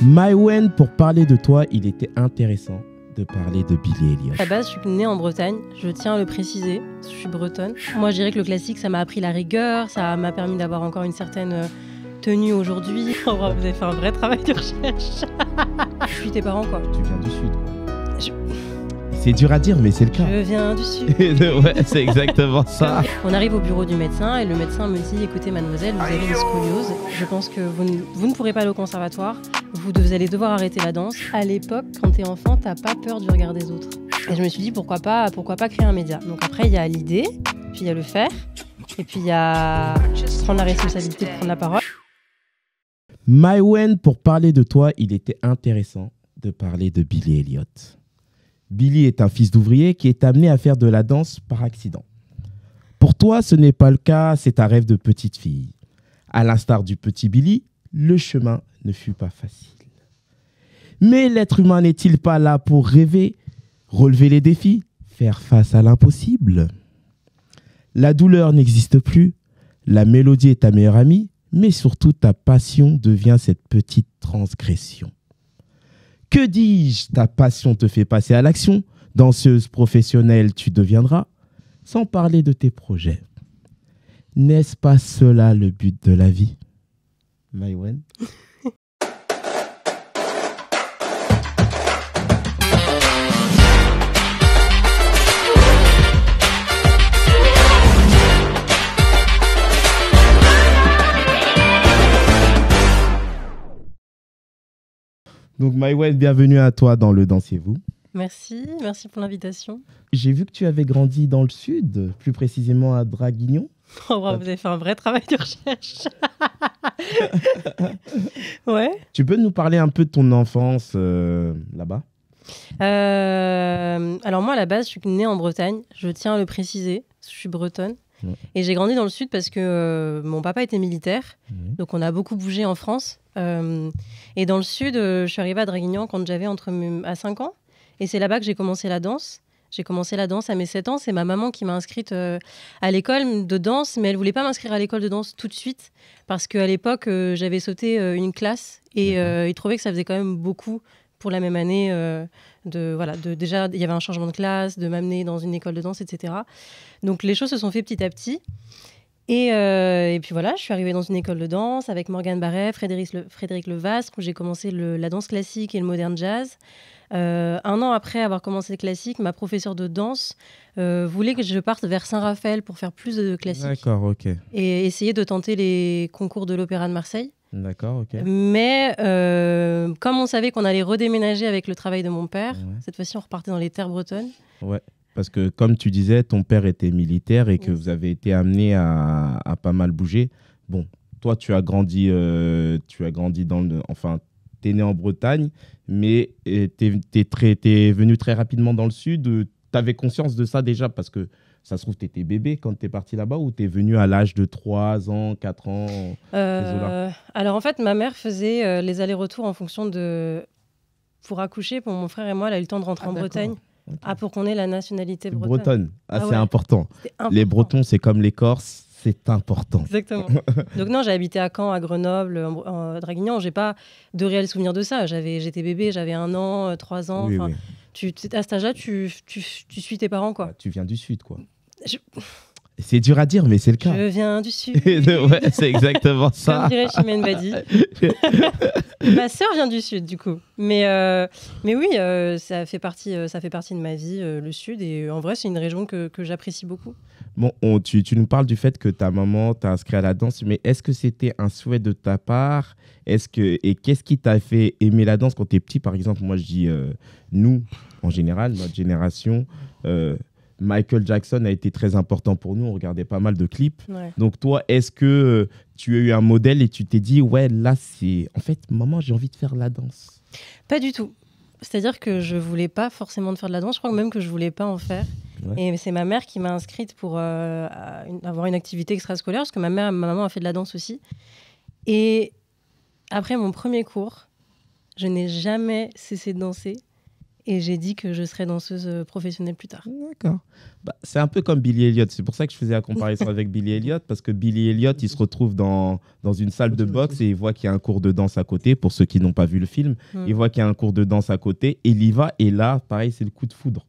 Maïwenn, pour parler de toi, il était intéressant de parler de Billy Elliot. À la base, je suis née en Bretagne, je tiens à le préciser, je suis bretonne. Moi, je dirais que le classique, ça m'a appris la rigueur, ça m'a permis d'avoir encore une certaine tenue aujourd'hui. Oh, vous avez fait un vrai travail de recherche. Je suis tes parents, quoi. Tu viens du Sud, quoi. C'est dur à dire, mais c'est le cas. Je viens du Sud. Ouais, c'est exactement ça. On arrive au bureau du médecin et le médecin me dit « Écoutez, mademoiselle, vous avez une scoliose. Je pense que vous ne pourrez pas aller au conservatoire. Vous allez devoir arrêter la danse. » À l'époque, quand t'es enfant, t'as pas peur du regard des autres. Et je me suis dit pourquoi pas créer un média. Donc après, il y a l'idée, puis il y a le faire, et puis il y a prendre la responsabilité de prendre la parole. Maïwenn, pour parler de toi, il était intéressant de parler de Billy Elliot. Billy est un fils d'ouvrier qui est amené à faire de la danse par accident. Pour toi, ce n'est pas le cas, c'est un rêve de petite fille. À l'instar du petit Billy, le chemin ne fut pas facile. Mais l'être humain n'est-il pas là pour rêver, relever les défis, faire face à l'impossible? La douleur n'existe plus, la mélodie est ta meilleure amie, mais surtout ta passion devient cette petite transgression. Que dis-je? Ta passion te fait passer à l'action. Danseuse professionnelle, tu deviendras. Sans parler de tes projets. N'est-ce pas cela le but de la vie? Maïwenn. Donc Maïwenn, bienvenue à toi dans le Dansez-vous. Merci pour l'invitation. J'ai vu que tu avais grandi dans le sud, plus précisément à Draguignan. Oh, bravo, vous avez fait un vrai travail de recherche. Ouais. Tu peux nous parler un peu de ton enfance là-bas? Alors moi, à la base, je suis née en Bretagne, je tiens à le préciser, je suis bretonne. Ouais. Et j'ai grandi dans le sud parce que mon papa était militaire, donc on a beaucoup bougé en France. Et dans le sud, je suis arrivée à Draguignan quand j'avais à 5 ans. Et c'est là-bas que j'ai commencé la danse. J'ai commencé la danse à mes 7 ans. C'est ma maman qui m'a inscrite à l'école de danse, mais elle ne voulait pas m'inscrire à l'école de danse tout de suite parce qu'à l'époque, j'avais sauté une classe et il trouvait que ça faisait quand même beaucoup pour la même année. Déjà, il y avait un changement de classe, de m'amener dans une école de danse, etc. Donc les choses se sont fait petit à petit. Et puis voilà, je suis arrivée dans une école de danse avec Morgane Barret, Frédéric Levastre, où j'ai commencé la danse classique et le modern jazz. 1 an après avoir commencé le classique, ma professeure de danse voulait que je parte vers Saint-Raphaël pour faire plus de classique. D'accord, ok. Et essayer de tenter les concours de l'Opéra de Marseille. D'accord, ok. Mais comme on savait qu'on allait redéménager avec le travail de mon père, cette fois-ci on repartait dans les terres bretonnes. Ouais. Parce que, comme tu disais, ton père était militaire et que vous avez été amené à pas mal bouger. Bon, toi, tu as grandi dans le... Enfin, tu es né en Bretagne, mais tu es venu très rapidement dans le Sud. Tu avais conscience de ça déjà parce que ça se trouve, tu étais bébé quand tu es parti là-bas ou tu es venu à l'âge de 3 ans, 4 ans Alors, en fait, ma mère faisait les allers-retours en fonction de... Pour accoucher, pour mon frère et moi, elle a eu le temps de rentrer en Bretagne. Okay. Pour qu'on ait la nationalité bretonne. C'est important. Les Bretons, c'est comme les Corses, c'est important. Exactement. Donc non, j'ai habité à Caen, à Grenoble, à Draguignan. J'ai pas de réels souvenirs de ça. J'étais bébé, j'avais 1 an, 3 ans. Oui. À cet âge-là, tu suis tes parents, quoi. Tu viens du Sud, quoi. C'est dur à dire, mais c'est le cas. Je viens du Sud. Ouais, c'est exactement ça. Comme dirait Chimène Badi. Ma sœur vient du Sud, du coup. Mais oui, ça fait partie de ma vie, le Sud. Et en vrai, c'est une région que j'apprécie beaucoup. Bon, tu nous parles du fait que ta maman t'a inscrit à la danse, mais est-ce que c'était un souhait de ta part? Et qu'est-ce qui t'a fait aimer la danse quand tu es petit? Par exemple, moi, je dis nous, en général, notre génération... Michael Jackson a été très important pour nous. On regardait pas mal de clips. Ouais. Donc, toi, est-ce que tu as eu un modèle et tu t'es dit, ouais, là, c'est... En fait, maman, j'ai envie de faire la danse? Pas du tout. C'est-à-dire que je voulais pas forcément de faire de la danse. Je crois même que je voulais pas en faire. Ouais. Et c'est ma mère qui m'a inscrite pour avoir une activité extrascolaire parce que ma maman a fait de la danse aussi. Et après mon premier cours, je n'ai jamais cessé de danser. et j'ai dit que je serais danseuse professionnelle plus tard. D'accord. Bah, c'est un peu comme Billy Elliot. C'est pour ça que je faisais la comparaison avec Billy Elliot, parce que Billy Elliot, il se retrouve dans une salle de boxe et il voit qu'il y a un cours de danse à côté. Pour ceux qui n'ont pas vu le film, il voit qu'il y a un cours de danse à côté et il y va. Et là, pareil, c'est le coup de foudre.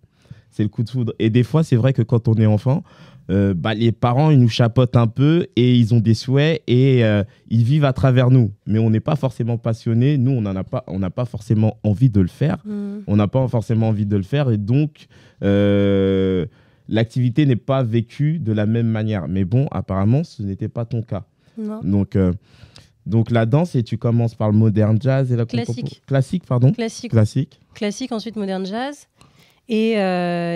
C'est le coup de foudre. Et des fois, c'est vrai que quand on est enfant, les parents, ils nous chapeautent un peu et ils ont des souhaits et ils vivent à travers nous. Mais on n'est pas forcément passionné. Nous, on n'a pas forcément envie de le faire. On n'a pas forcément envie de le faire. Et donc, l'activité n'est pas vécue de la même manière. Mais bon, apparemment, ce n'était pas ton cas. Non. Donc la danse, et tu commences par le modern jazz et la classique. Classique, pardon. Classique, ensuite modern jazz. Et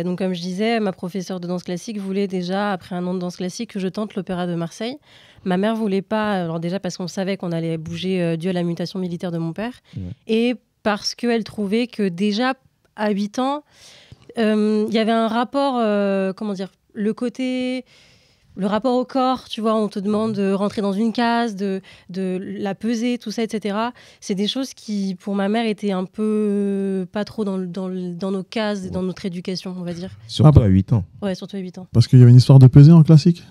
donc, comme je disais, ma professeure de danse classique voulait déjà, après un an de danse classique, que je tente l'Opéra de Marseille. Ma mère voulait pas, alors déjà parce qu'on savait qu'on allait bouger dû à la mutation militaire de mon père, et parce qu'elle trouvait que déjà, à 8 ans, il y avait un rapport, le rapport au corps, tu vois, on te demande de rentrer dans une case, de la peser, tout ça, etc. C'est des choses qui, pour ma mère, étaient un peu pas trop dans nos cases, dans notre éducation, on va dire. Surtout à 8 ans. Ouais, surtout à 8 ans. Parce qu'il y avait une histoire de peser en classique.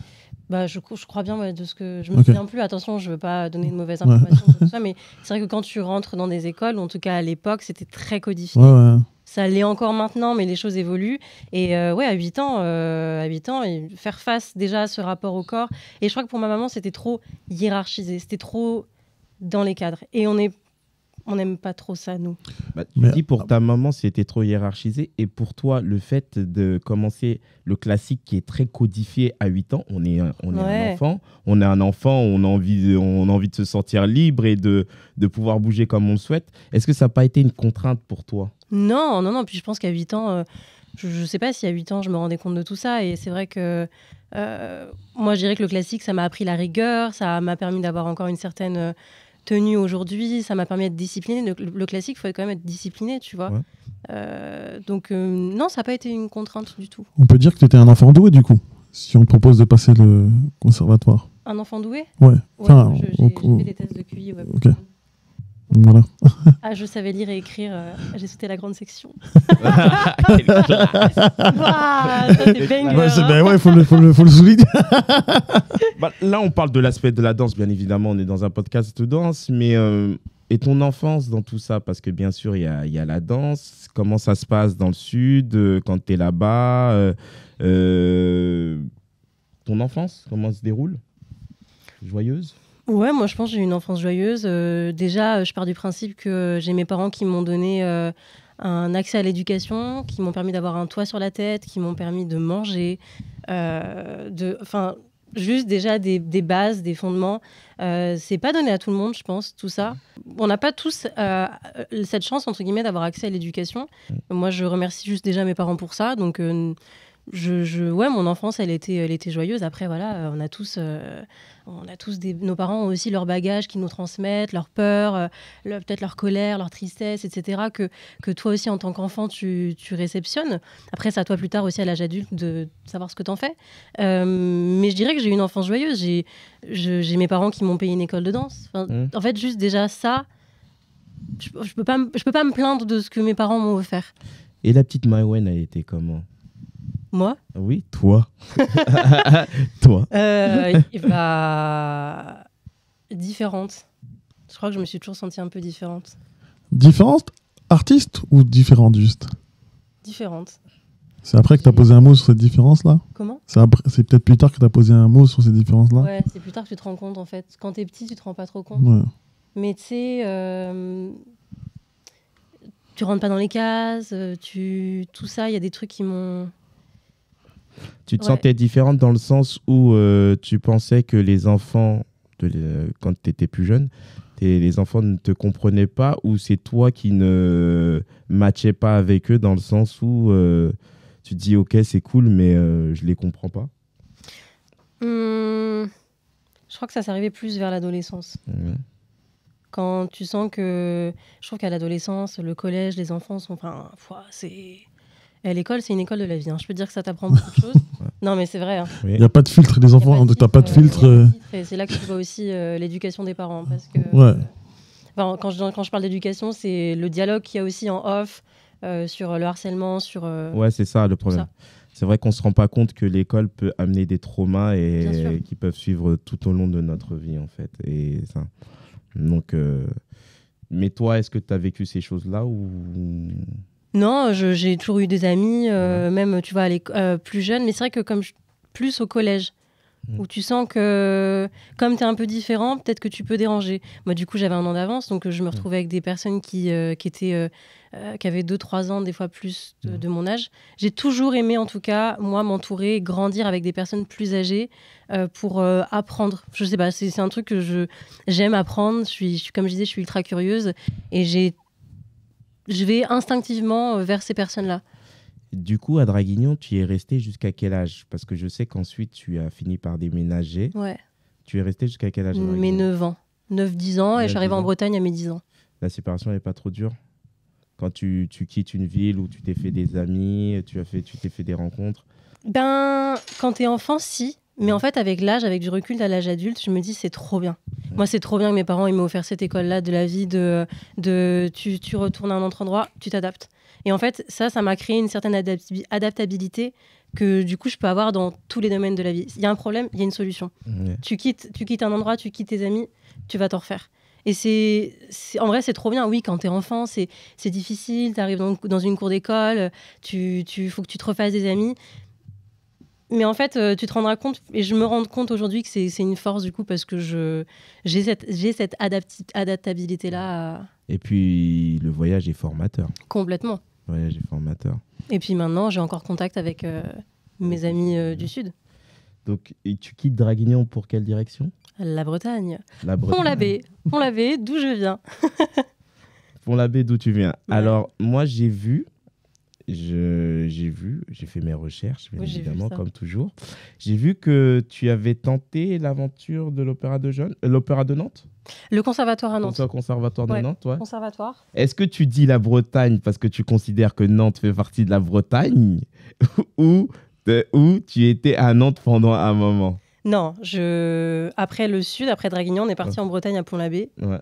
Bah, je crois bien, ouais, de ce que je me souviens plus. Attention, je veux pas donner de mauvaises informations, tout ça, mais c'est vrai que quand tu rentres dans des écoles, en tout cas à l'époque, c'était très codifié. Ouais. Ça l'est encore maintenant, mais les choses évoluent. Et à 8 ans, et faire face déjà à ce rapport au corps. Et je crois que pour ma maman, c'était trop hiérarchisé, c'était trop dans les cadres. Et on n'aime pas trop ça, nous. Bah, tu dis pour ta maman, c'était trop hiérarchisé. Et pour toi, le fait de commencer le classique qui est très codifié à 8 ans, on est un enfant. On est un enfant, on a envie de se sentir libre et de pouvoir bouger comme on le souhaite. Est-ce que ça n'a pas été une contrainte pour toi ? Non. Puis je pense qu'à 8 ans, je ne sais pas si à 8 ans, je me rendais compte de tout ça. Et c'est vrai que moi, je dirais que le classique, ça m'a appris la rigueur. Ça m'a permis d'avoir encore une certaine tenue aujourd'hui. Ça m'a permis d'être disciplinée. Le classique, il faut quand même être discipliné, tu vois. Donc, non, ça n'a pas été une contrainte du tout. On peut dire que tu étais un enfant doué, du coup, si on te propose de passer le conservatoire. Un enfant doué ? Ouais. Enfin, j'ai fait des tests de QI. Ouais, ok. Voilà. Je savais lire et écrire. J'ai sauté la grande section. Ça, c'est banger. Faut le souligner. Bah, là, on parle de l'aspect de la danse, bien évidemment. On est dans un podcast de danse, mais et ton enfance dans tout ça, parce que bien sûr, il y a la danse. Comment ça se passe dans le sud quand tu es là-bas ton enfance, comment elle se déroule ? Joyeuse ? Ouais, moi je pense que j'ai eu une enfance joyeuse. Déjà, je pars du principe que j'ai mes parents qui m'ont donné un accès à l'éducation, qui m'ont permis d'avoir un toit sur la tête, qui m'ont permis de manger, juste déjà des bases, des fondements. C'est pas donné à tout le monde, je pense, tout ça. On n'a pas tous cette chance, entre guillemets, d'avoir accès à l'éducation. Moi, je remercie juste déjà mes parents pour ça. Donc, mon enfance, elle était joyeuse. Après, voilà, on a tous nos parents ont aussi leurs bagages qui nous transmettent, leurs peurs, peut-être leur colère, leur tristesse, etc. Que toi aussi, en tant qu'enfant, tu réceptionnes. Après, c'est à toi plus tard aussi, à l'âge adulte, de savoir ce que t'en fais. Mais je dirais que j'ai eu une enfance joyeuse. J'ai mes parents qui m'ont payé une école de danse. En fait, juste déjà ça, je peux pas me plaindre de ce que mes parents m'ont offert. Et la petite Maïwen a été comment ? Moi ? Oui, toi. Toi. Différente. Je crois que je me suis toujours sentie un peu différente. Différente artiste ou différente juste ? Différente. C'est après que tu as posé un mot sur cette différence-là ? Comment ? C'est peut-être plus tard que tu as posé un mot sur ces différences-là ? Ouais, c'est plus tard que tu te rends compte en fait. Quand t'es petit, tu te rends pas trop compte. Ouais. Mais tu sais, tu rentres pas dans les cases, tout ça, il y a des trucs qui m'ont... Tu te sentais différente dans le sens où tu pensais que les enfants, quand tu étais plus jeune, les enfants ne te comprenaient pas, ou c'est toi qui ne matchais pas avec eux dans le sens où tu te dis ok c'est cool mais je les comprends pas. Je crois que ça s'arrivait plus vers l'adolescence. Ouais. Quand tu sens que... Je trouve qu'à l'adolescence, le collège, les enfants sont... l'école, c'est une école de la vie. Je peux te dire que ça t'apprend beaucoup de choses. Non, mais c'est vrai. Il n'y a pas de filtre, les enfants. Tu n'as pas de filtre. Et c'est là que tu vois aussi l'éducation des parents. Parce que, quand je parle d'éducation, c'est le dialogue qu'il y a aussi en off. sur le harcèlement, sur... Ouais, c'est ça le problème. C'est vrai qu'on ne se rend pas compte que l'école peut amener des traumas et qui peuvent suivre tout au long de notre vie, en fait. Et ça. Donc, mais toi, est-ce que tu as vécu ces choses-là ou... Non, j'ai toujours eu des amis, même, tu vois, plus jeunes. Mais c'est vrai que plus au collège, où tu sens que, comme tu es un peu différent, peut-être que tu peux déranger. Moi, du coup, j'avais 1 an d'avance, donc je me retrouvais avec des personnes qui avaient 2-3 ans, des fois plus de mon âge. J'ai toujours aimé, en tout cas, moi, m'entourer, grandir avec des personnes plus âgées pour apprendre. Je sais pas, c'est un truc que j'aime apprendre. Comme je disais, je suis ultra curieuse et je vais instinctivement vers ces personnes-là. Du coup, à Draguignan, tu y es resté jusqu'à quel âge? Parce que je sais qu'ensuite, tu as fini par déménager. Ouais. Tu es resté jusqu'à quel âge? Mes 9 ans. 9-10 ans, et je suis arrivée en Bretagne à mes 10 ans. La séparation n'est pas trop dure? Quand tu quittes une ville où tu t'es fait des amis, tu t'es fait des rencontres? Ben, quand t'es enfant, si. Mais en fait, avec l'âge, avec du recul à l'âge adulte, je me dis c'est trop bien. Moi, c'est trop bien que mes parents ils m'aient offert cette école-là de la vie, tu retournes à un autre endroit, tu t'adaptes. Et en fait, ça m'a créé une certaine adaptabilité que du coup, je peux avoir dans tous les domaines de la vie. Il y a un problème, il y a une solution. Ouais. Tu quittes un endroit, tu quittes tes amis, tu vas t'en refaire. Et en vrai, c'est trop bien. Oui, quand t'es enfant, c'est difficile. T'arrives dans une cour d'école, faut que tu te refasses des amis. Mais en fait, tu te rendras compte, et je me rends compte aujourd'hui que c'est une force du coup, parce que j'ai cette adaptabilité-là. Et puis, le voyage est formateur. Complètement. Le voyage est formateur. Et puis maintenant, j'ai encore contact avec mes amis du Sud. Donc, et tu quittes Draguignan pour quelle direction? La Bretagne. La Bretagne. Pont-l'Abbé, d'où je viens. Pont-l'Abbé, d'où tu viens. Ouais. Alors, moi, j'ai fait mes recherches, bien évidemment, comme toujours. J'ai vu que tu avais tenté l'aventure de l'Opéra de Nantes. Le Conservatoire à Nantes. Le Conservatoire de Nantes, ouais. Conservatoire. Est-ce que tu dis la Bretagne parce que tu considères que Nantes fait partie de la Bretagne ou tu étais à Nantes pendant un moment? Non, après le Sud, après Draguignan, on est parti en Bretagne à Pont-l'Abbé. Ouais.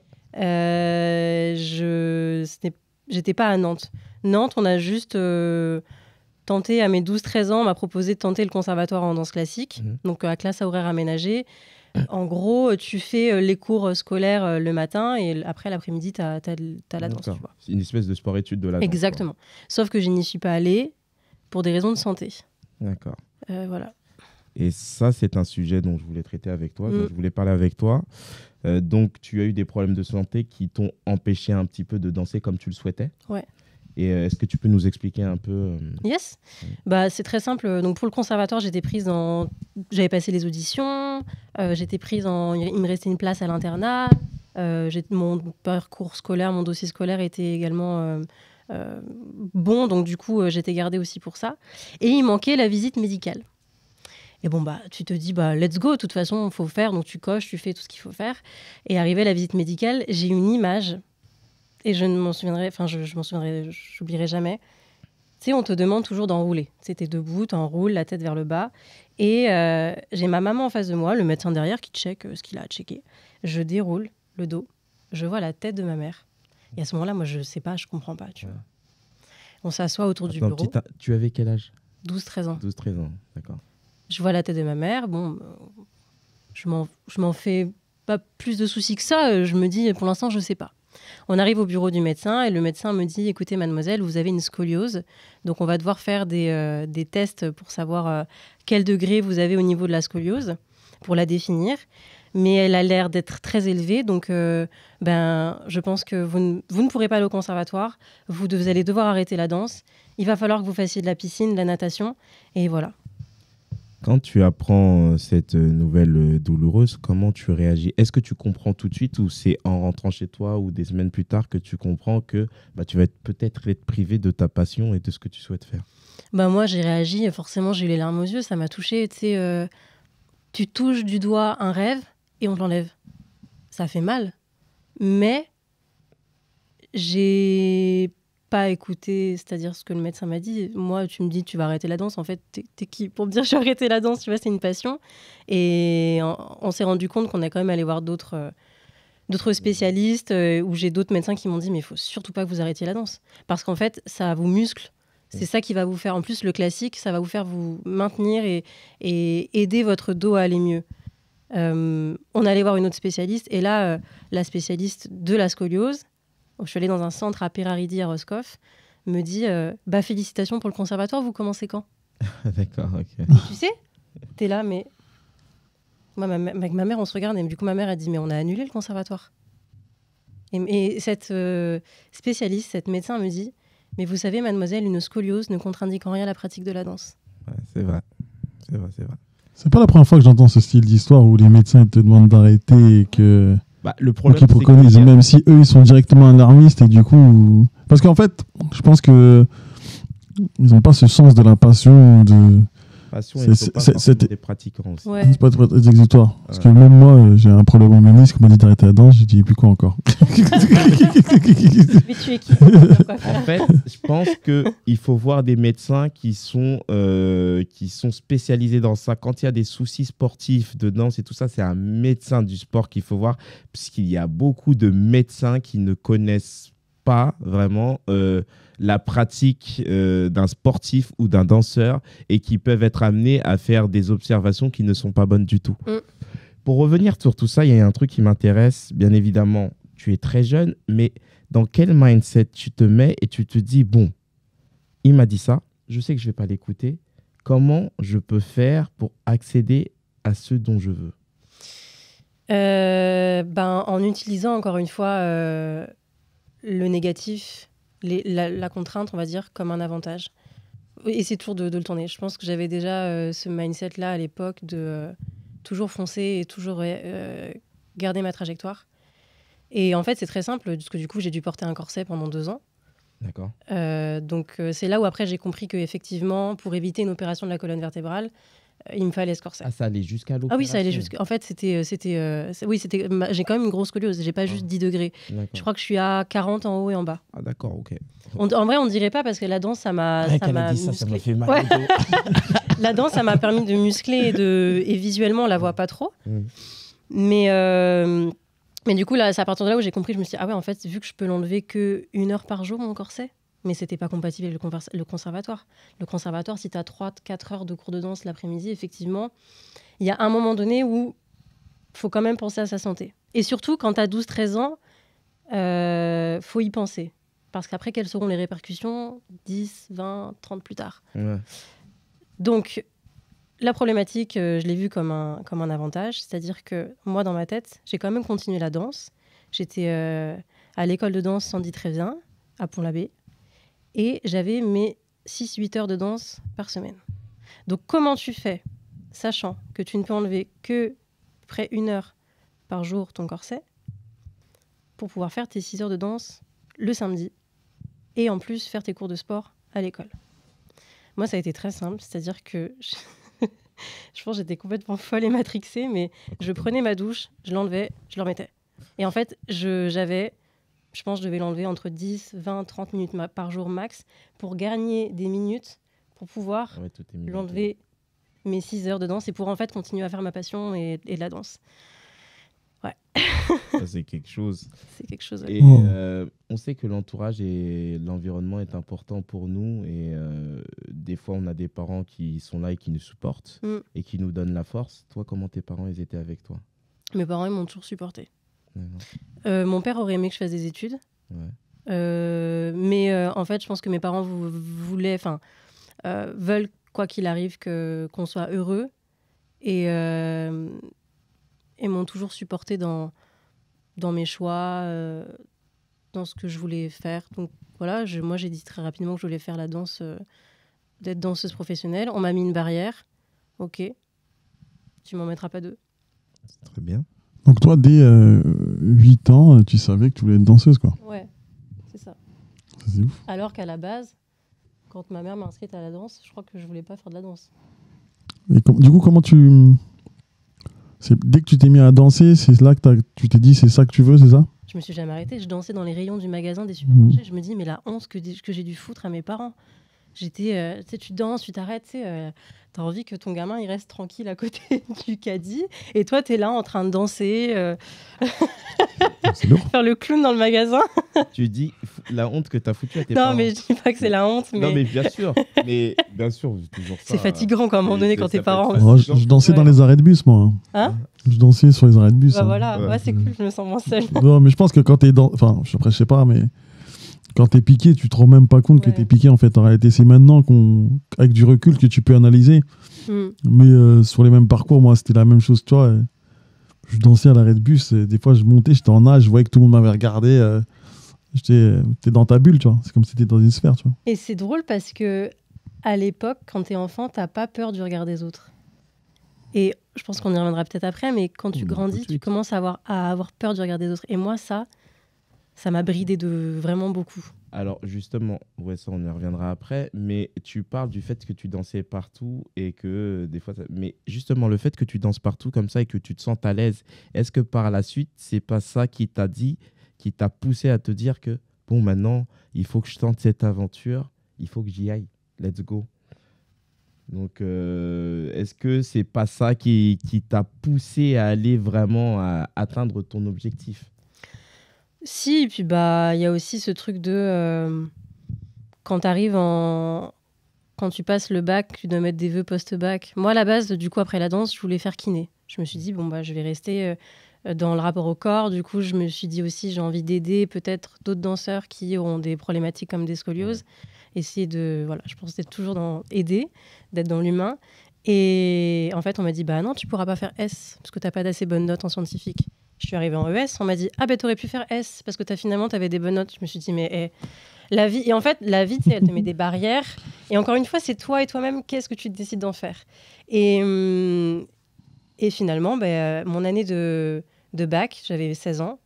J'étais pas à Nantes. Nantes, on a juste tenté, à mes 12-13 ans, on m'a proposé de tenter le conservatoire en danse classique, donc à classe à horaire aménagé. En gros, tu fais les cours scolaires le matin et après l'après-midi, tu as la danse. Tu vois. C'est une espèce de sport-études de la danse. Exactement. Sauf que je n'y suis pas allée pour des raisons de santé. D'accord. Voilà. Et ça, c'est un sujet dont je voulais traiter avec toi, dont je voulais parler avec toi. Donc, tu as eu des problèmes de santé qui t'ont empêché un petit peu de danser comme tu le souhaitais. Ouais. Et est-ce que tu peux nous expliquer un peu Yes. Bah, c'est très simple. Donc, pour le conservatoire, j'avais passé les auditions. J'étais prise il me restait une place à l'internat. Mon parcours scolaire, mon dossier scolaire était également bon. Donc, du coup, j'étais gardée aussi pour ça. Et il manquait la visite médicale. Et bon, bah, tu te dis, bah, let's go, de toute façon, il faut faire. Donc, tu coches, tu fais tout ce qu'il faut faire. Et arrivé à la visite médicale, j'ai une image, et je j'oublierai jamais. Tu sais, on te demande toujours d'enrouler. Tu sais, t'es debout, t'enroules, la tête vers le bas. Et j'ai ma maman en face de moi, le médecin derrière qui check ce qu'il a à checker. Je déroule le dos, je vois la tête de ma mère. Et à ce moment-là, moi, je sais pas, je comprends pas, tu vois. On s'assoit autour du bureau. Tu avais quel âge? 12-13 ans. 12-13 ans, d'accord. Je vois la tête de ma mère. Bon, je m'en fais pas plus de soucis que ça. Je me dis, pour l'instant, je sais pas. On arrive au bureau du médecin et le médecin me dit, écoutez, mademoiselle, vous avez une scoliose. Donc, on va devoir faire des tests pour savoir quel degré vous avez au niveau de la scoliose, pour la définir. Mais elle a l'air d'être très élevée. Donc, je pense que vous ne pourrez pas aller au conservatoire. Vous allez devoir arrêter la danse. Il va falloir que vous fassiez de la piscine, de la natation. Et voilà. Quand tu apprends cette nouvelle douloureuse, comment tu réagis? Est-ce que tu comprends tout de suite ou c'est en rentrant chez toi ou des semaines plus tard que tu comprends que tu vas peut-être être privé de ta passion et de ce que tu souhaites faire? Moi, j'ai réagi. Forcément, j'ai eu les larmes aux yeux. Ça m'a touchée. Tu touches du doigt un rêve et on te l'enlève. Ça fait mal. Mais j'ai pas écouté, c'est-à-dire ce que le médecin m'a dit. Moi, tu me dis tu vas arrêter la danse. En fait, t'es qui pour me dire je vais arrêter la danse? Tu vois, c'est une passion. Et on s'est rendu compte qu'on est quand même allé voir d'autres d'autres spécialistes, où j'ai d'autres médecins qui m'ont dit, mais il faut surtout pas que vous arrêtiez la danse. Parce qu'en fait, ça vous muscle. C'est ça qui va vous faire, en plus, le classique, ça va vous faire vous maintenir et aider votre dos à aller mieux. On allait voir une autre spécialiste, et là, la spécialiste de la scoliose, je suis allée dans un centre à Peraridi, à Roscoff, me dit félicitations pour le conservatoire, vous commencez quand? D'accord, ok. Tu sais, t'es là, mais moi, avec ma mère, on se regarde, et du coup, ma mère, elle dit, mais on a annulé le conservatoire. Et cette spécialiste, cette médecin me dit, mais vous savez, mademoiselle, une scoliose ne contre-indique en rien la pratique de la danse. Ouais, c'est vrai. C'est vrai. C'est pas la première fois que j'entends ce style d'histoire où les médecins te demandent d'arrêter et que... Le problème, qu'ils préconisent, même si eux, ils sont directement alarmistes et du coup... Parce qu'en fait, je pense que ils n'ont pas ce sens de la passion, de... C'est des pratiquants aussi. Ouais. C'est pas très exécutoire. Parce que même moi, j'ai un problème au ménisque, on m'a dit d'arrêter la danse, j'ai dit, et puis quoi encore? Mais tu es qui? En fait, je pense qu'il faut voir des médecins qui sont spécialisés dans ça. Quand il y a des soucis sportifs de danse et tout ça, c'est un médecin du sport qu'il faut voir, puisqu'il y a beaucoup de médecins qui ne connaissent pas vraiment la pratique d'un sportif ou d'un danseur et qui peuvent être amenés à faire des observations qui ne sont pas bonnes du tout. Pour revenir sur tout ça, il y a un truc qui m'intéresse. Bien évidemment, tu es très jeune, mais dans quel mindset tu te mets et tu te dis, bon, il m'a dit ça, je sais que je ne vais pas l'écouter. Comment je peux faire pour accéder à ce dont je veux? En utilisant encore une fois le négatif, la contrainte, on va dire, comme un avantage. Et c'est toujours de le tourner. Je pense que j'avais déjà ce mindset-là à l'époque de toujours foncer et toujours garder ma trajectoire. Et en fait, c'est très simple, parce que du coup, j'ai dû porter un corset pendant 2 ans. D'accord. Donc, c'est là où après, j'ai compris qu'effectivement, pour éviter une opération de la colonne vertébrale, il me fallait ce corset. Ah, ça allait jusqu'à l'opération? Ah oui, ça allait jusqu'à... En fait, j'ai quand même une grosse scoliose. J'ai pas juste 10 degrés. D'accord. Je crois que je suis à 40 en haut et en bas. Ah d'accord, ok. En vrai, on dirait pas parce que la danse, ça m'a musclé. Ça m'a fait mal. Ouais. La danse, ça m'a permis de muscler et visuellement, on la voit pas trop. Mais du coup, là, c'est à partir de là où j'ai compris, je me suis dit, ah ouais, en fait, vu que je peux l'enlever que 1 heure par jour, mon corset, mais c'était pas compatible avec le conservatoire. Le conservatoire, si tu as 3-4 heures de cours de danse l'après-midi, effectivement, il y a un moment donné où il faut quand même penser à sa santé. Et surtout, quand tu as 12-13 ans, faut y penser. Parce qu'après, quelles seront les répercussions 10, 20, 30 plus tard? Ouais. Donc, la problématique, je l'ai vue comme un avantage. C'est-à-dire que moi, dans ma tête, j'ai quand même continué la danse. J'étais à l'école de danse Sandy Trévien, à Pont-l'Abbé. Et j'avais mes 6-8 heures de danse par semaine. Donc, comment tu fais, sachant que tu ne peux enlever que près 1 heure par jour ton corset, pour pouvoir faire tes 6 heures de danse le samedi et en plus faire tes cours de sport à l'école? Moi, ça a été très simple. C'est-à-dire que je pense que j'étais complètement folle et matrixée, mais je prenais ma douche, je l'enlevais, je le remettais. Et en fait, je pense que je devais l'enlever entre 10, 20, 30 minutes par jour max pour gagner des minutes pour pouvoir l'enlever mes 6 heures de danse et pour en fait continuer à faire ma passion et de la danse. Ouais. Ça, c'est quelque chose. C'est quelque chose. Et on sait que l'entourage et l'environnement est important pour nous. Et des fois, on a des parents qui sont là et qui nous supportent et qui nous donnent la force. Toi, comment tes parents ils étaient avec toi? Mes parents, ils m'ont toujours supporté. Mon père aurait aimé que je fasse des études. Ouais. Mais en fait, je pense que mes parents veulent, quoi qu'il arrive, qu'on soit heureux. Et m'ont toujours supporté dans mes choix, dans ce que je voulais faire. Donc voilà, moi j'ai dit très rapidement que je voulais faire la danse, d'être danseuse professionnelle. On m'a mis une barrière. Ok, tu m'en mettras pas 2. C'est très bien. Donc toi, dès 8 ans, tu savais que tu voulais être danseuse, quoi. Ouais, c'est ça. C'est ouf. Alors qu'à la base, quand ma mère m'a inscrite à la danse, je crois que je voulais pas faire de la danse. Et du coup, comment tu... Dès que tu t'es mis à danser, c'est là que tu t'es dit c'est ça que tu veux, c'est ça? Je me suis jamais arrêtée. Je dansais dans les rayons du magasin des supermarchés. Je me dis, mais la honte que j'ai dû foutre à mes parents. j'étais, tu sais, tu danses, tu t'arrêtes, tu sais, t'as envie que ton gamin il reste tranquille à côté du caddie, et toi t'es là en train de danser, C'est lourd. faire le clown dans le magasin. Tu dis la honte que t'as foutue à tes Non, parents. mais je dis pas que c'est la honte, Non, mais mais bien sûr. Mais bien sûr, toujours ça. c'est fatigant quoi, à un moment donné quand Ça tes peut parents. être Moi, je dansais dans les arrêts de bus, moi. Hein? Je dansais sur les arrêts de bus. Bah hein. voilà, Ouais. ouais, c'est cool, je me sens moins seule. Non, mais je pense que quand t'es dans. Enfin, après, je sais pas, mais quand t'es piqué, tu te rends même pas compte que Ouais. t'es piqué, en fait. En réalité, c'est maintenant avec du recul, que tu peux analyser. Mm. Mais sur les mêmes parcours, moi, c'était la même chose, tu vois. Je dansais à l'arrêt de bus, et des fois, je montais, j'étais en nage, je voyais que tout le monde m'avait regardé. T'es dans ta bulle, tu vois. C'est comme si t'étais dans une sphère, tu vois. Et c'est drôle parce que à l'époque, quand t'es enfant, t'as pas peur du regard des autres. Et je pense qu'on y reviendra peut-être après, mais quand tu Tout de grandis, tu suite. commences à avoir peur du regard des autres. Et moi, ça m'a bridé de vraiment beaucoup. Alors justement, ouais, ça on y reviendra après, mais tu parles du fait que tu dansais partout et que des fois... Mais justement, le fait que tu danses partout comme ça et que tu te sens à l'aise, est-ce que par la suite, c'est pas ça qui t'a dit, qui t'a poussé à te dire que, bon, maintenant, il faut que je tente cette aventure, il faut que j'y aille, let's go. Donc, est-ce que c'est pas ça qui t'a poussé à aller vraiment à atteindre ton objectif? Si, et puis bah, il y a aussi ce truc de quand quand tu passes le bac, tu dois mettre des vœux post-bac. Moi, à la base, du coup, après la danse, je voulais faire kiné. Je me suis dit, bon, bah, je vais rester dans le rapport au corps. Du coup, je me suis dit aussi, j'ai envie d'aider peut-être d'autres danseurs qui auront des problématiques comme des scolioses. Essayer de, voilà, je pense d'être toujours dans aider, d'être dans l'humain. Et en fait, on m'a dit, bah non, tu pourras pas faire S parce que tu n'as pas d'assez bonnes notes en scientifique. Je suis arrivée en ES, on m'a dit, ah ben t'aurais pu faire S parce que finalement t'avais des bonnes notes. Je me suis dit, mais la vie, et en fait, la vie, tu sais, elle te met des barrières. Et encore une fois, c'est toi et toi-même, qu'est-ce que tu décides d'en faire. Et finalement, mon année de bac, j'avais 16 ans,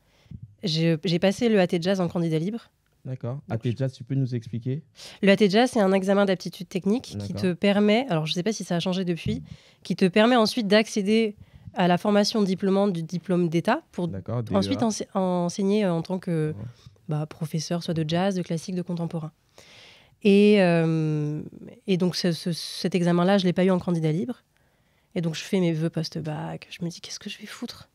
j'ai passé le AT Jazz en candidat libre. D'accord. AT Jazz, tu peux nous expliquer? Le AT Jazz, c'est un examen d'aptitude technique qui te permet, alors je ne sais pas si ça a changé depuis, qui te permet ensuite d'accéder à la formation diplômante du diplôme d'État pour ensuite enseigner en tant que professeur, soit de jazz, de classique, de contemporain. Et donc cet examen-là, je ne l'ai pas eu en candidat libre. Et donc je fais mes vœux post-bac. Je me dis, qu'est-ce que je vais foutre?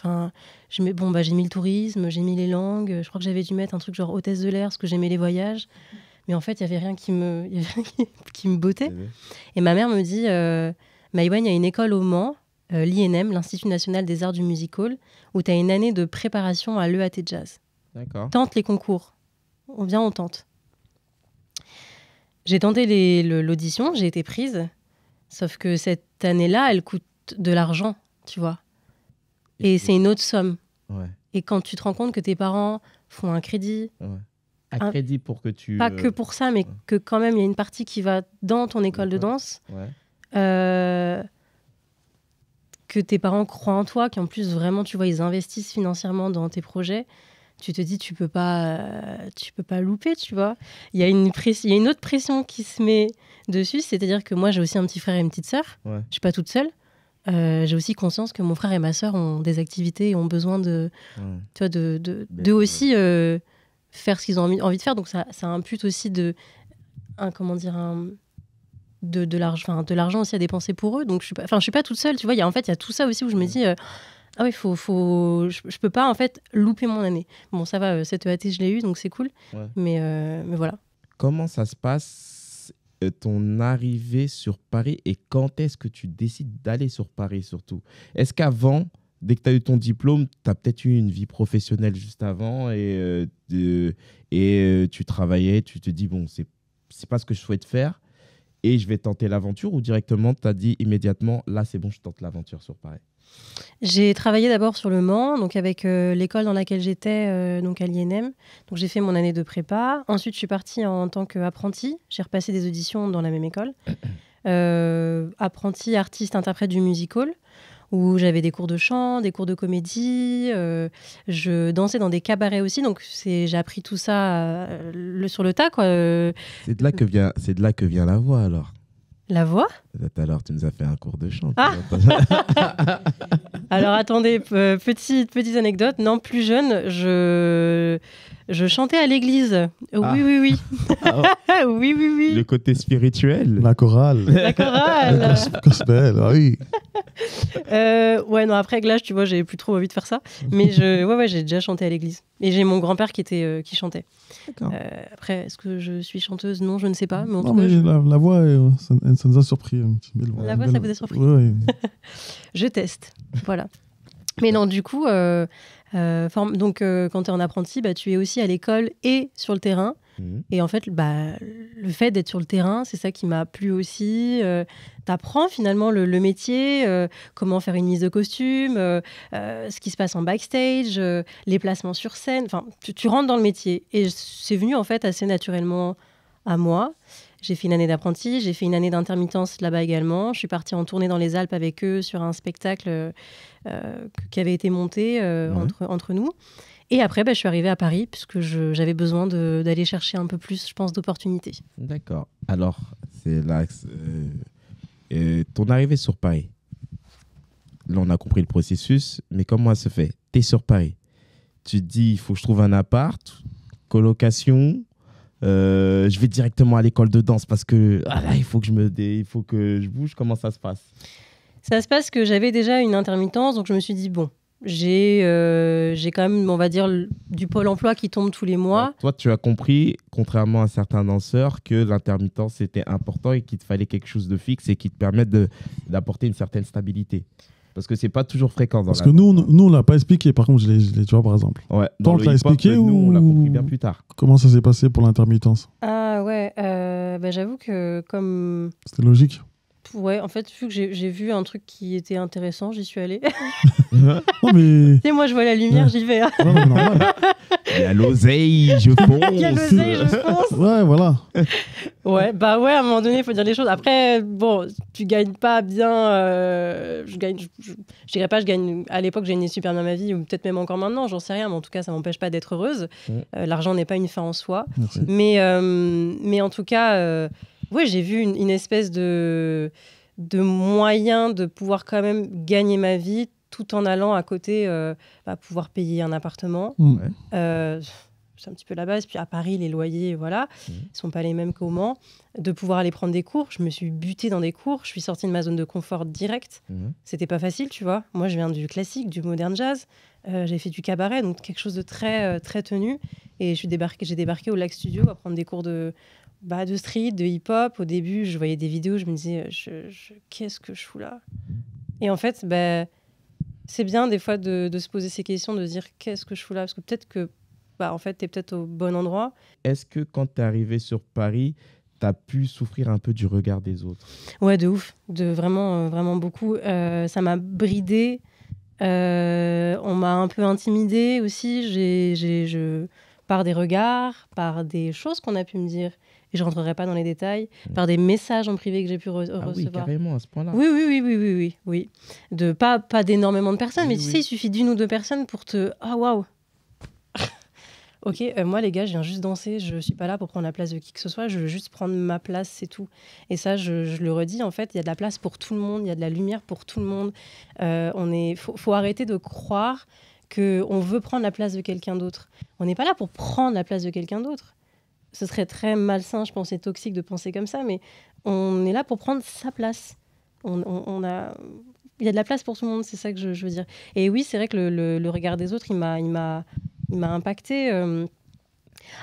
Enfin, j'ai mis le tourisme, j'ai mis les langues. Je crois que j'avais dû mettre un truc genre hôtesse de l'air parce que j'aimais les voyages. Mais en fait, il n'y avait rien qui me bottait. Et ma mère me dit... Maïwan, il y a une école au Mans, l'INM, l'Institut National des Arts du Music Hall, où tu as une année de préparation à l'EAT Jazz. D'accord. Tente les concours. On tente. J'ai tenté l'audition, j'ai été prise. Sauf que cette année-là, elle coûte de l'argent, tu vois. Et c'est une autre somme. Ouais. Et quand tu te rends compte que tes parents font un crédit... Ouais. Un crédit pour que tu... Pas que pour ça, mais que quand même, il y a une partie qui va dans ton école de danse. Ouais. Que tes parents croient en toi, qu'en plus vraiment tu vois ils investissent financièrement dans tes projets, tu te dis tu peux pas louper, tu vois. Il y a une autre pression qui se met dessus, c'est-à-dire que moi j'ai aussi un petit frère et une petite sœur. Je suis pas toute seule. J'ai aussi conscience que mon frère et ma sœur ont des activités et ont besoin de tu vois d'eux aussi faire ce qu'ils ont envie de faire, donc ça impute aussi de l'argent aussi à dépenser pour eux, donc je suis pas toute seule, tu vois. Il y a tout ça aussi où je me dis ah oui, je peux pas en fait louper mon année. Bon, ça va, cette EAT je l'ai eu, donc c'est cool. Mais voilà. Comment ça se passe ton arrivée sur Paris et quand est-ce que tu décides d'aller sur Paris surtout? Est-ce qu'avant, dès que tu as eu ton diplôme, tu as peut-être eu une vie professionnelle juste avant et tu travaillais, tu te dis bon, c'est pas ce que je souhaite faire et je vais tenter l'aventure, ou directement tu as dit immédiatement là c'est bon, je tente l'aventure sur Paris? J'ai travaillé d'abord sur le Mans, donc avec l'école dans laquelle j'étais, donc à l'INM. Donc j'ai fait mon année de prépa. Ensuite, je suis partie en tant qu'apprentie. J'ai repassé des auditions dans la même école. Apprentie artiste interprète du music hall, où j'avais des cours de chant, des cours de comédie. Je dansais dans des cabarets aussi, donc j'ai appris tout ça sur le tas, quoi. C'est de là que vient la voix alors. La voix? Tout à l'heure, tu nous as fait un cours de chant. Ah Alors attendez, petite anecdote. Non, plus jeune, Je chantais à l'église. Ah. Oui. Ah, oui. le côté spirituel. La chorale. La chorale. Gospel, ah oui. Ouais, non, après Glash, tu vois, j'avais plus trop envie de faire ça. Mais j'ai déjà chanté à l'église. Et j'ai mon grand-père qui chantait. D'accord. Après, est-ce que je suis chanteuse? Non, je ne sais pas. Mais en Non, tout cas, mais la voix, ça nous a surpris. Une petite belle voix. La voix, ça vous a surpris? Oui. je teste. Voilà. Mais non, du coup, donc, quand tu es en apprenti, tu es aussi à l'école et sur le terrain. Et en fait, le fait d'être sur le terrain, c'est ça qui m'a plu aussi. T'apprends finalement le métier, comment faire une mise de costume, ce qui se passe en backstage, les placements sur scène. Enfin, tu rentres dans le métier. Et c'est venu en fait assez naturellement à moi. J'ai fait une année d'apprenti, j'ai fait une année d'intermittence là-bas également. Je suis partie en tournée dans les Alpes avec eux sur un spectacle qui avait été monté entre nous. Et après, je suis arrivée à Paris puisque j'avais besoin d'aller chercher un peu plus, je pense, d'opportunités. D'accord. Alors, c'est là ton arrivée sur Paris. Là, on a compris le processus, mais comment ça se fait? Tu es sur Paris. Tu te dis, il faut que je trouve un appart, colocation. Je vais directement à l'école de danse parce que là, il faut que je bouge. Comment ça se passe? Ça se passe que j'avais déjà une intermittence, donc je me suis dit, bon, j'ai quand même, on va dire, du pôle emploi qui tombe tous les mois. Ouais, toi, tu as compris, contrairement à certains danseurs, que l'intermittence était important et qu'il te fallait quelque chose de fixe et qui te permette d'apporter une certaine stabilité. Parce que c'est pas toujours fréquent. Parce que nous, on l'a pas expliqué. Par contre, je l'ai, tu vois, par exemple. Ouais. Toi, on te l'a expliqué nous, ou on l'a compris bien plus tard. Comment ça s'est passé pour l'intermittence? Ah ouais, j'avoue que comme... C'était logique. Ouais, en fait, vu que j'ai vu un truc qui était intéressant, j'y suis allée. Non, mais... Tu sais, moi, je vois la lumière, j'y vais. Hein. Non, mais normal. Il y a l'oseille, je fonce. Il y a l'oseille, je fonce. Ouais, voilà. Ouais, à un moment donné, il faut dire les choses. Après, bon, tu gagnes pas bien. Je dirais pas, je gagne. À l'époque, j'ai gagné super bien ma vie, ou peut-être même encore maintenant, j'en sais rien, mais en tout cas, ça m'empêche pas d'être heureuse. L'argent n'est pas une fin en soi. Merci. Mais en tout cas, ouais, j'ai vu une espèce de moyen de pouvoir quand même gagner ma vie tout en allant à côté pouvoir payer un appartement. C'est un petit peu la base. Puis à Paris, les loyers, voilà, ils sont pas les mêmes qu'au Mans. De pouvoir aller prendre des cours. Je me suis butée dans des cours. Je suis sortie de ma zone de confort direct. C'était pas facile, tu vois. Moi, je viens du classique, du modern jazz. J'ai fait du cabaret, donc quelque chose de très, très tenu. Et j'ai débarqué au Lac Studio à prendre des cours de street, de hip-hop. Au début, je voyais des vidéos. Je me disais, qu'est-ce que je fous là? Et en fait, c'est bien des fois de se poser ces questions, de se dire, qu'est-ce que je fous là? Parce que peut-être que en fait, tu es peut-être au bon endroit. Est-ce que quand tu es arrivé sur Paris, tu as pu souffrir un peu du regard des autres? Ouais, de ouf. Vraiment, vraiment beaucoup. Ça m'a bridée. On m'a un peu intimidée aussi. Par des regards, par des choses qu'on a pu me dire. Et je ne rentrerai pas dans les détails. Par des messages en privé que j'ai pu recevoir. Oui, carrément, à ce point-là. Oui. Pas d'énormément de personnes, mais tu sais, il suffit d'une ou deux personnes pour te... Ah, waouh. Ok, moi les gars, je viens juste danser, je suis pas là pour prendre la place de qui que ce soit, je veux juste prendre ma place, c'est tout. Et ça, je le redis, en fait, il y a de la place pour tout le monde, il y a de la lumière pour tout le monde. Faut arrêter de croire qu'on veut prendre la place de quelqu'un d'autre. On n'est pas là pour prendre la place de quelqu'un d'autre. Ce serait très malsain, je pense, et toxique de penser comme ça, mais on est là pour prendre sa place. Il y a de la place pour tout le monde, c'est ça que je veux dire. Et oui, c'est vrai que le regard des autres, il m'a impacté.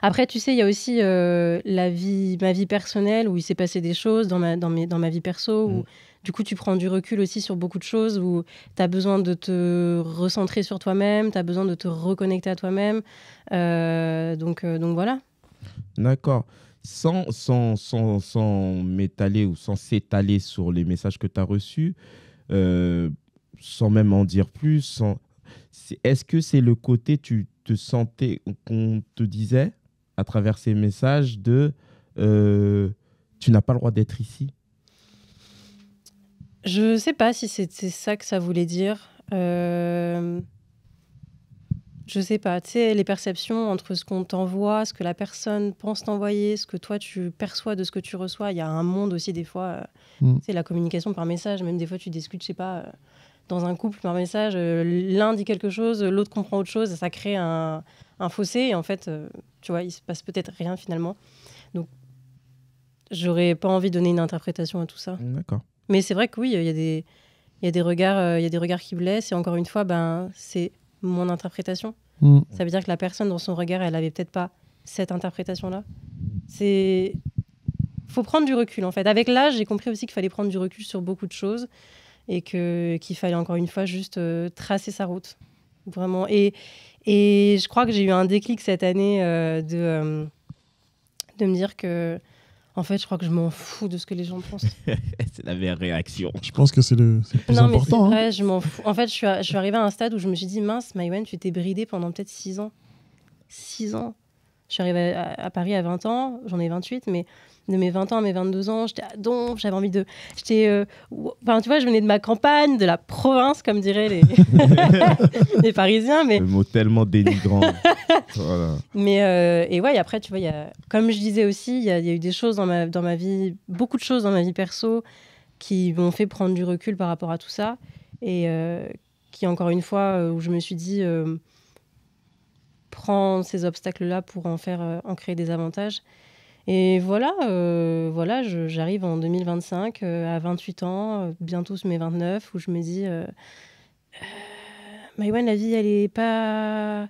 Après, tu sais, il y a aussi ma vie personnelle où il s'est passé des choses dans ma vie perso où du coup tu prends du recul aussi sur beaucoup de choses où tu as besoin de te recentrer sur toi-même, tu as besoin de te reconnecter à toi-même. Donc voilà. D'accord. Sans m'étaler ou sans s'étaler sur les messages que tu as reçus, sans même en dire plus, est-ce que c'est le côté tu te sentais, qu'on te disait à travers ces messages tu n'as pas le droit d'être ici? Je sais pas si c'était ça que ça voulait dire. Je sais pas. Tu sais, les perceptions entre ce qu'on t'envoie, ce que la personne pense t'envoyer, ce que toi tu perçois de ce que tu reçois. Il y a un monde aussi des fois. Tu sais, la communication par message, même des fois tu discutes, je sais pas... dans un couple par message, l'un dit quelque chose, l'autre comprend autre chose, ça crée un un fossé et en fait, tu vois, il se passe peut-être rien finalement. Donc, j'aurais pas envie de donner une interprétation à tout ça. D'accord. Mais c'est vrai que oui, il y a des regards qui blessent et encore une fois, c'est mon interprétation. Ça veut dire que la personne dans son regard, elle avait peut-être pas cette interprétation-là. Faut prendre du recul en fait. Avec l'âge, j'ai compris aussi qu'il fallait prendre du recul sur beaucoup de choses et qu'il fallait encore une fois juste tracer sa route. Vraiment. Et je crois que j'ai eu un déclic cette année de me dire que en fait, je crois que je m'en fous de ce que les gens pensent. C'est la meilleure réaction. Je pense que c'est le plus non, important. Mais c'est vrai, je m'en fous. En fait, je suis arrivée à un stade où je me suis dit, mince, Maïwenn, tu t'es bridée pendant peut-être 6 ans. 6 ans. Je suis arrivée à Paris à 20 ans, j'en ai 28, mais de mes 20 ans à mes 22 ans, j'étais à Donf, j'avais envie de... Enfin, tu vois, je venais de ma campagne, de la province, comme diraient les, les Parisiens. Mais... Le mot tellement dénigrant. Voilà. Mais et ouais, après, tu vois, comme je disais aussi, il y a eu des choses dans ma vie, beaucoup de choses dans ma vie perso qui m'ont fait prendre du recul par rapport à tout ça. Et qui, encore une fois, où je me suis dit... prends ces obstacles-là pour en créer des avantages. Et voilà, j'arrive en 2025 à 28 ans, bientôt mes 29, où je me dis, Maïwenn, la vie, elle est pas...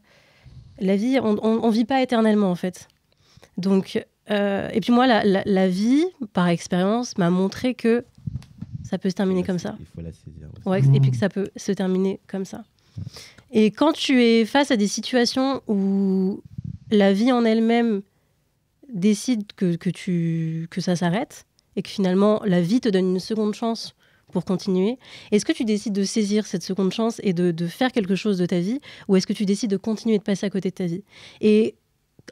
La vie, on vit pas éternellement, en fait. Donc, et puis moi, la vie, par expérience, m'a montré que ça peut se terminer comme ça. Il faut la saisir. Ouais, et puis que ça peut se terminer comme ça. Et quand tu es face à des situations où la vie en elle-même décide que ça s'arrête et que finalement la vie te donne une seconde chance pour continuer, est-ce que tu décides de saisir cette seconde chance et de faire quelque chose de ta vie, ou est-ce que tu décides de continuer de passer à côté de ta vie? Et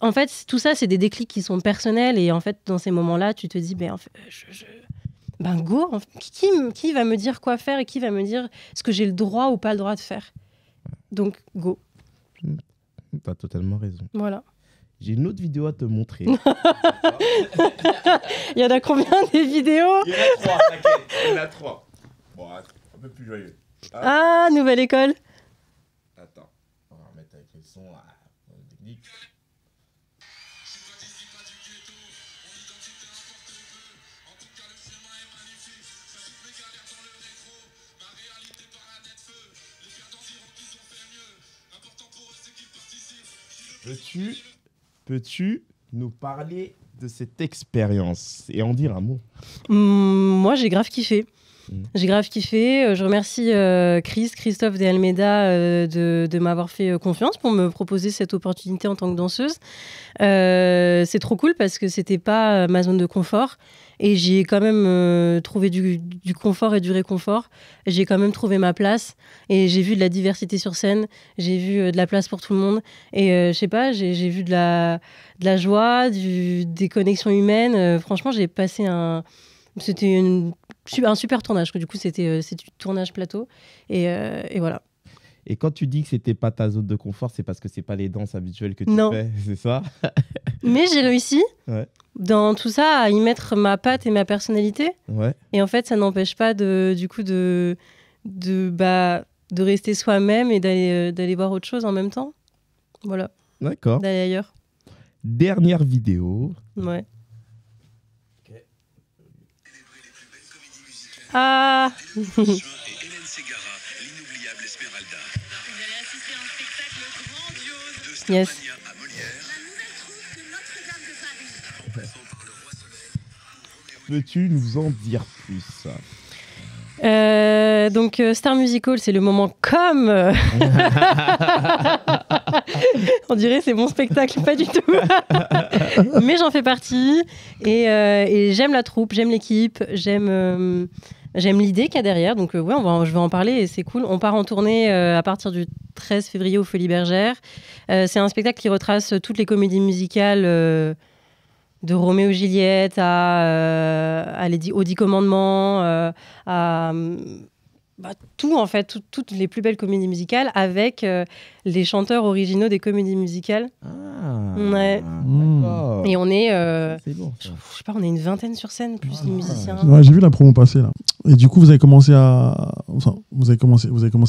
en fait, tout ça, c'est des déclics qui sont personnels, et en fait, dans ces moments-là, tu te dis, ben go, qui va me dire quoi faire et qui va me dire ce que j'ai le droit ou pas le droit de faire? Donc, go. T'as totalement raison. Voilà. J'ai une autre vidéo à te montrer. Il y en a combien des vidéos? Il y en a 3, t'inquiète. Il y en a 3. Bon, un peu plus joyeux. Ah, nouvelle école. Attends, on va remettre avec le son. Technique. Peux-tu nous parler de cette expérience et en dire un mot? Moi, j'ai grave kiffé. J'ai grave kiffé. Je remercie Christophe de Almeida de m'avoir fait confiance pour me proposer cette opportunité en tant que danseuse. C'est trop cool parce que c'était pas ma zone de confort. Et j'y ai quand même trouvé du confort et du réconfort. J'ai quand même trouvé ma place. Et j'ai vu de la diversité sur scène. J'ai vu de la place pour tout le monde. Et je sais pas, j'ai vu de la joie, des connexions humaines. Franchement, j'ai passé C'était un super tournage. Du coup, c'est du tournage plateau. Et voilà. Et quand tu dis que c'était pas ta zone de confort, c'est parce que c'est pas les danses habituelles que tu fais, c'est ça? Mais j'ai réussi dans tout ça à y mettre ma patte et ma personnalité. Ouais. Et en fait, ça n'empêche pas de rester soi-même et d'aller voir autre chose en même temps. Voilà. D'accord. D'aller ailleurs. Dernière vidéo. Ouais. Ah. Yes. Peux-tu nous en dire plus? Donc Star Musical, c'est le moment comme on dirait c'est mon spectacle, pas du tout. Mais j'en fais partie et j'aime la troupe, j'aime l'équipe, j'aime l'idée qu'il y a derrière. Donc ouais, je vais en parler et c'est cool. On part en tournée à partir du 13 février aux Folies Bergères. C'est un spectacle qui retrace toutes les comédies musicales de Roméo et Juliette aux 10 commandements, à tout en fait, toutes les plus belles comédies musicales avec les chanteurs originaux des comédies musicales. Ah, ouais. D'accord. Et on est, c'est bon, je sais pas, on est une vingtaine sur scène, plus les musiciens. Ouais, j'ai vu la promo passer là. Et du coup, vous avez commencé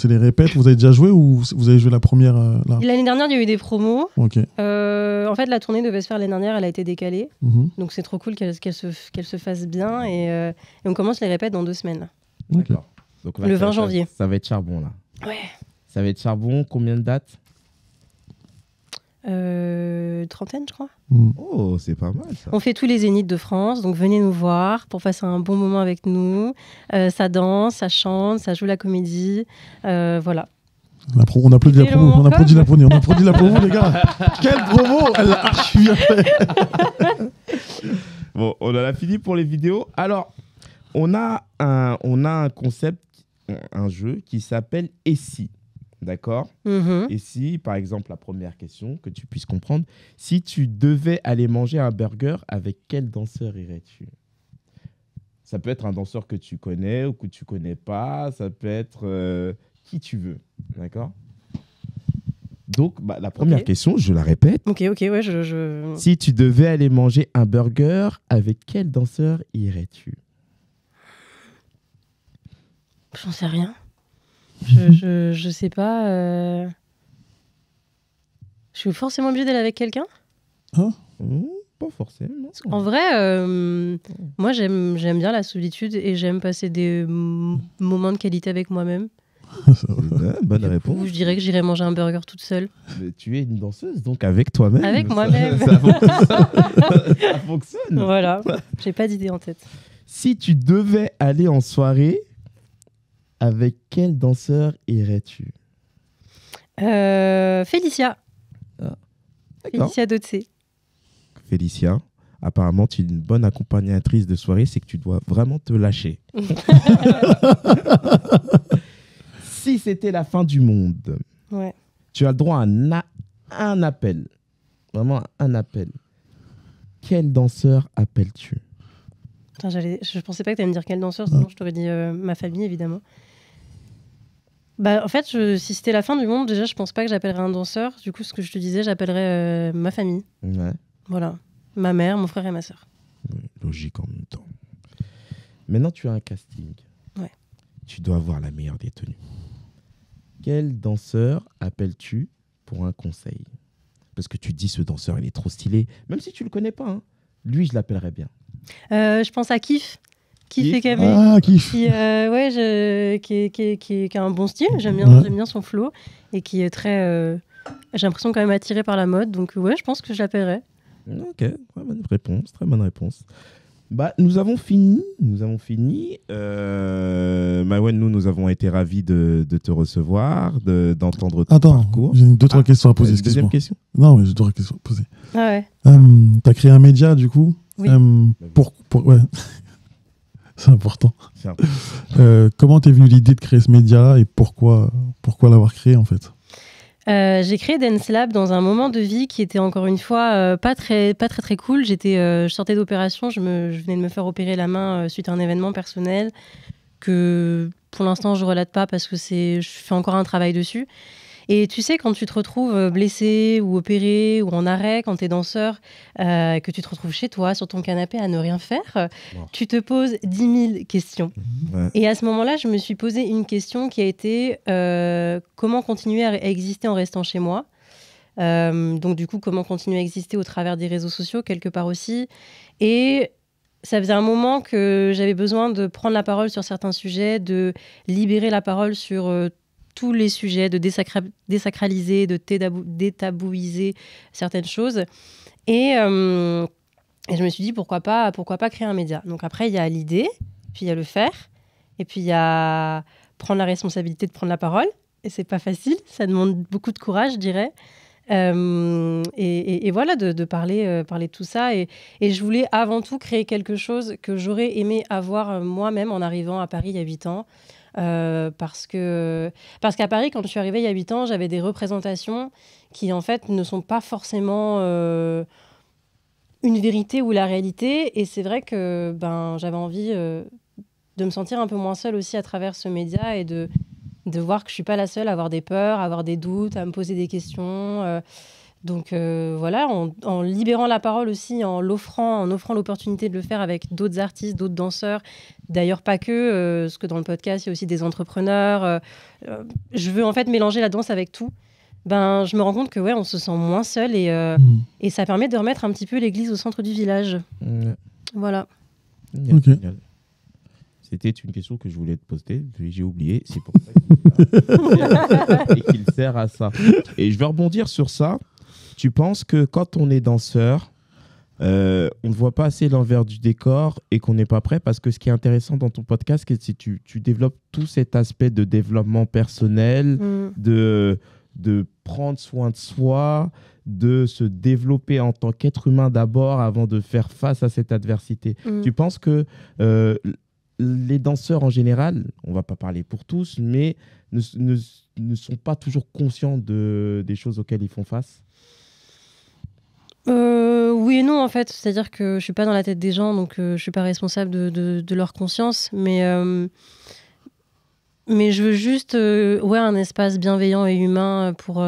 les répètes, vous avez déjà joué ou vous avez joué la première là? L'année dernière, il y a eu des promos. Ok. En fait, la tournée devait se faire l'année dernière, elle a été décalée. Donc c'est trop cool qu'elle se fasse bien. Et on commence les répètes dans 2 semaines. Okay. Donc là, le 20 janvier. Ça va être charbon là. Ouais. Ça va être charbon, combien de dates? 30, je crois. Oh, c'est pas mal ça. On fait tous les zéniths de France, donc venez nous voir pour passer un bon moment avec nous. Ça danse, ça chante, ça joue la comédie. Voilà. On applaudit la promo, on applaudit la promo, les gars. Quelle promo! Elle a archi bien fait. Bon, on en a fini pour les vidéos. Alors, on a un concept, un jeu qui s'appelle « Et si ». D'accord? Et si, par exemple, la première question, que tu puisses comprendre, si tu devais aller manger un burger, avec quel danseur irais-tu? Ça peut être un danseur que tu connais ou que tu connais pas, ça peut être qui tu veux, d'accord? Donc, la première question, je la répète. Ok, ouais, Si tu devais aller manger un burger, avec quel danseur irais-tu? J'en sais rien. Je sais pas. Je suis forcément obligée d'aller avec quelqu'un? Pas forcément. En vrai, moi j'aime bien la solitude et j'aime passer des moments de qualité avec moi-même. Bonne réponse. Ou je dirais que j'irais manger un burger toute seule. Mais tu es une danseuse, donc avec toi-même. Avec moi-même. Ça fonctionne. Voilà, j'ai pas d'idée en tête. Si tu devais aller en soirée, avec quel danseur irais-tu? Félicia. Félicia Dotsé. Félicia, apparemment, tu es une bonne accompagnatrice de soirée, c'est que tu dois vraiment te lâcher. Si c'était la fin du monde, tu as le droit à un appel. Vraiment un appel. Quel danseur appelles-tu? Je pensais pas que tu allais me dire quel danseur, sinon je t'aurais dit ma famille, évidemment. En fait, si c'était la fin du monde, déjà, je pense pas que j'appellerais un danseur. Du coup, ce que je te disais, j'appellerais ma famille. Ouais. Voilà. Ma mère, mon frère et ma sœur. Logique en même temps. Maintenant, tu as un casting. Ouais. Tu dois avoir la meilleure des tenues. Quel danseur appelles-tu pour un conseil? Parce que tu te dis, ce danseur, il est trop stylé. Même si tu le connais pas, hein. Lui, je l'appellerais bien. Je pense à Kif. Kif et Kamé. Ah, Kif. Qui a un bon style. J'aime bien son flow. Et qui est très... j'ai l'impression quand même attiré par la mode. Donc ouais, je pense que je l'appellerais. Ok, très bonne réponse. Très bonne réponse. Nous avons fini. Mawen, nous avons été ravis de te recevoir, d'entendre ton parcours. J'ai 2-3 questions à poser. Deuxième question? Non, mais j'ai 2-3 questions à poser. Ah ouais. Tu as créé un média, du coup? Oui. Ouais. C'est important. Comment t'es venue l'idée de créer ce média et pourquoi l'avoir créé, en fait? J'ai créé Dance Lab dans un moment de vie qui était encore une fois pas très cool. Je sortais d'opération, je venais de me faire opérer la main suite à un événement personnel que pour l'instant je relate pas parce que je fais encore un travail dessus. Et tu sais, quand tu te retrouves blessé ou opéré ou en arrêt, quand tu es danseur, que tu te retrouves chez toi, sur ton canapé, à ne rien faire, tu te poses 10 000 questions. Ouais. Et à ce moment-là, je me suis posé une question qui a été comment continuer à exister en restant chez moi? Donc du coup, comment continuer à exister au travers des réseaux sociaux, quelque part aussi. Et ça faisait un moment que j'avais besoin de prendre la parole sur certains sujets, de libérer la parole sur tous les sujets, de désacraliser, de détabouiser certaines choses. Et je me suis dit, pourquoi pas créer un média. Donc après, il y a l'idée, puis il y a le faire, et puis il y a prendre la responsabilité de prendre la parole. Et c'est pas facile, ça demande beaucoup de courage, je dirais. Et voilà, de parler de tout ça. Et je voulais avant tout créer quelque chose que j'aurais aimé avoir moi-même en arrivant à Paris il y a 8 ans. Parce qu'à Paris, quand je suis arrivée il y a 8 ans, j'avais des représentations qui en fait ne sont pas forcément une vérité ou la réalité. Et c'est vrai que j'avais envie de me sentir un peu moins seule aussi à travers ce média et de voir que je suis pas la seule à avoir des peurs, à avoir des doutes, à me poser des questions. Donc voilà, en libérant la parole aussi, en offrant l'opportunité de le faire avec d'autres artistes, d'autres danseurs. D'ailleurs, pas que, parce que dans le podcast, il y a aussi des entrepreneurs. Je veux en fait mélanger la danse avec tout. Ben, je me rends compte que on se sent moins seul et ça permet de remettre un petit peu l'église au centre du village. Voilà. Génial. C'était une question que je voulais te poser, j'ai oublié. C'est pour ça qu'il sert à ça. Et je vais rebondir sur ça. Tu penses que quand on est danseur, on ne voit pas assez l'envers du décor et qu'on n'est pas prêt? Parce que ce qui est intéressant dans ton podcast, c'est que tu développes tout cet aspect de développement personnel, de prendre soin de soi, de se développer en tant qu'être humain d'abord avant de faire face à cette adversité. Tu penses que les danseurs en général, on ne va pas parler pour tous, mais ne sont pas toujours conscients des choses auxquelles ils font face? Oui et non, en fait. C'est-à-dire que je ne suis pas dans la tête des gens, donc je ne suis pas responsable de leur conscience. Mais je veux juste un espace bienveillant et humain pour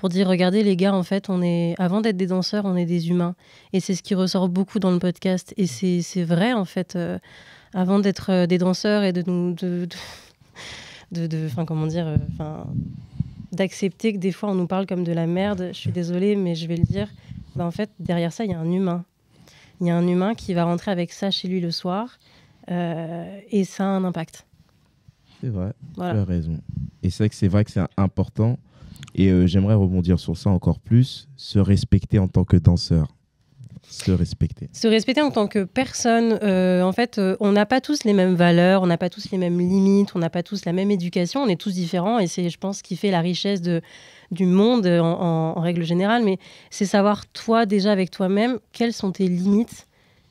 dire, regardez les gars, en fait, avant d'être des danseurs, on est des humains. Et c'est ce qui ressort beaucoup dans le podcast. Et c'est vrai, en fait, avant d'être des danseurs et d'accepter que des fois on nous parle comme de la merde, je suis désolée, mais je vais le dire, en fait, derrière ça, il y a un humain. Il y a un humain qui va rentrer avec ça chez lui le soir et ça a un impact. C'est vrai, voilà. Tu as raison. Et c'est vrai que c'est important. Et j'aimerais rebondir sur ça encore plus, se respecter en tant que danseur. Se respecter. Se respecter en tant que personne. En fait, on n'a pas tous les mêmes valeurs, on n'a pas tous les mêmes limites, on n'a pas tous la même éducation, on est tous différents et c'est, je pense, ce qui fait la richesse du monde en règle générale. Mais c'est savoir, toi, déjà avec toi-même, quelles sont tes limites,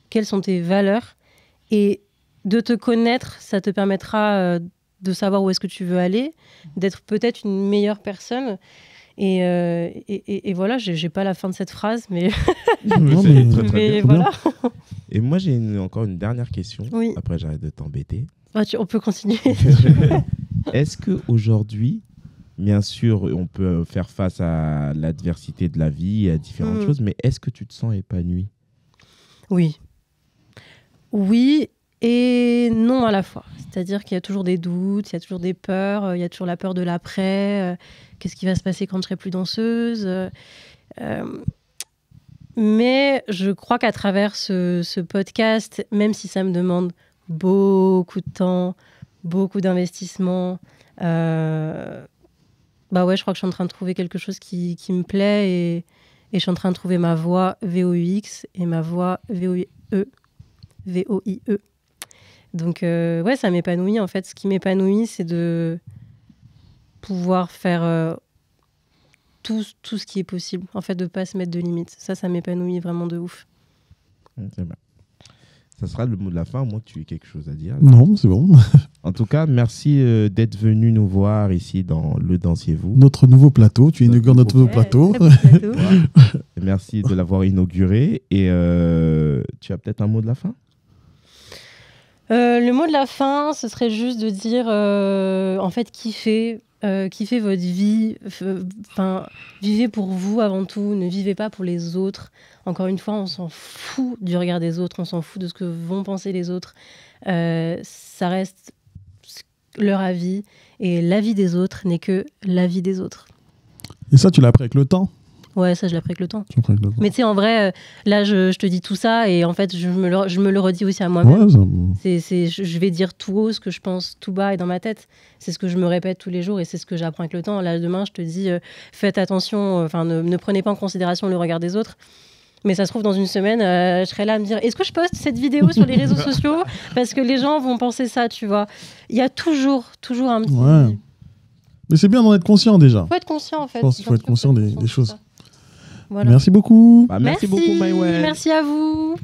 quelles sont tes valeurs. Et de te connaître, ça te permettra de savoir où est-ce que tu veux aller, d'être peut-être une meilleure personne. Et voilà, j'ai pas la fin de cette phrase, mais, mais voilà. Et moi, j'ai encore une dernière question. Oui. Après, j'arrête de t'embêter. On peut continuer. Est-ce qu'aujourd'hui, bien sûr, on peut faire face à l'adversité de la vie, à différentes choses, mais est-ce que tu te sens épanoui? Oui. Oui et non à la fois. C'est-à-dire qu'il y a toujours des doutes, il y a toujours des peurs, il y a toujours la peur de l'après. Qu'est-ce qui va se passer quand je serai plus danseuse? Mais je crois qu'à travers ce podcast, même si ça me demande beaucoup de temps, beaucoup d'investissement, je crois que je suis en train de trouver quelque chose qui me plaît et je suis en train de trouver ma voix VOUX et ma voix VOIE. Donc, ça m'épanouit. En fait, ce qui m'épanouit, c'est de pouvoir faire tout ce qui est possible. En fait, de ne pas se mettre de limites. Ça m'épanouit vraiment de ouf. C'est bien. Ça sera le mot de la fin, à moins que tu aies quelque chose à dire. Non, c'est bon. En tout cas, merci d'être venu nous voir ici dans Le Dansiez-vous. Notre nouveau plateau. Tu inaugures notre nouveau plateau. Merci de l'avoir inauguré. Et tu as peut-être un mot de la fin? Le mot de la fin, ce serait juste de dire, en fait, kiffez votre vie. Vivez pour vous avant tout. Ne vivez pas pour les autres. Encore une fois, on s'en fout du regard des autres. On s'en fout de ce que vont penser les autres. Ça reste leur avis. Et l'avis des autres n'est que l'avis des autres. Et ça, tu l'as appris avec le temps? Ouais, ça, je l'ai appris avec le temps. Mais tu sais, en vrai, là, je te dis tout ça et en fait, je me le redis aussi à moi-même. Ouais, je vais dire tout haut ce que je pense tout bas et dans ma tête. C'est ce que je me répète tous les jours et c'est ce que j'apprends avec le temps. Là, demain, je te dis, faites attention, ne prenez pas en considération le regard des autres. Mais ça se trouve, dans une semaine, je serai là à me dire, est-ce que je poste cette vidéo sur les réseaux sociaux? Parce que les gens vont penser ça, tu vois. Il y a toujours un petit... Ouais. Mais c'est bien d'en être conscient déjà. Il faut être conscient, en fait. Je pense qu'il faut être conscient des choses. Voilà. Merci beaucoup. Merci beaucoup, Maïwenn. Merci à vous.